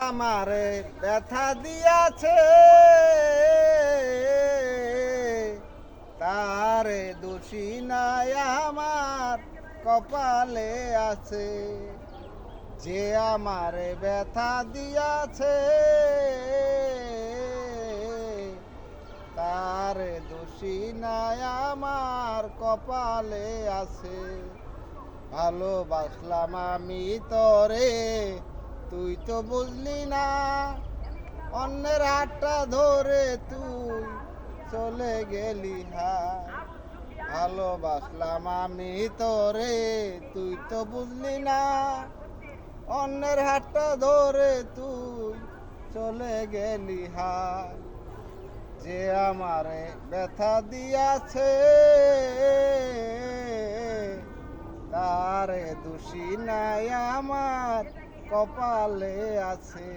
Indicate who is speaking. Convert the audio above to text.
Speaker 1: আমারে ব্যথা দিয়াছে তারে দোষী নাই আমার কপালে আছে। যে আমারে ব্যথা দিয়াছে তারে দোষী নাই আমার কপালে আছে। ভালোবাসলাম আমি তোরে তুই তো বুঝলি না, অন্যের হাতটা ধরে তুই চলে গেলি হায়। ভালোবাসলাম আমি তোরে তুই তো বুঝলি না, অন্যের হাতটা ধরে তুই চলে গেলি হায়। যে আমারে ব্যথা দিয়াছে তারে দোষী নাই আমার কপালে আছে।